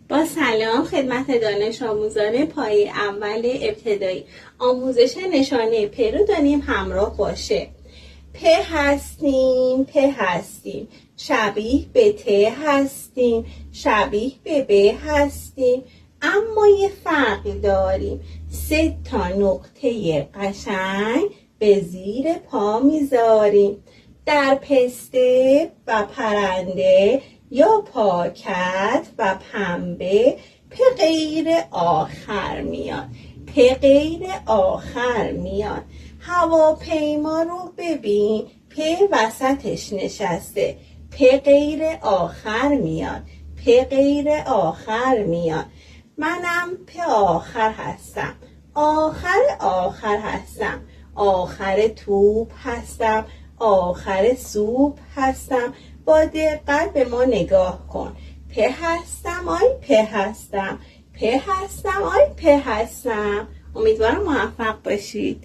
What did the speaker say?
با سلام خدمت دانش آموزان پایه اول ابتدایی. آموزش نشانه پ رو داریم همراه باشه. پ هستیم، شبیه به ت هستیم، شبیه به ب هستیم، اما یه فرقی داریم. 3 تا نقطه قشنگ به زیر پا میذاریم. در پسته و پرنده یا پاکت و پنبه پ غیر آخر میاد. پ غیر آخر میاد. هواپیما رو ببین، پ وسطش نشسته. پ غیر آخر میاد. پ غیر آخر میاد. منم پ آخر هستم. آخر هستم. آخر توپ هستم. آخر سوپ هستم. با دقت به ما نگاه کن. پ هستم، آی پ هستم. پ هستم، آی پ هستم. امیدوارم موفق باشید.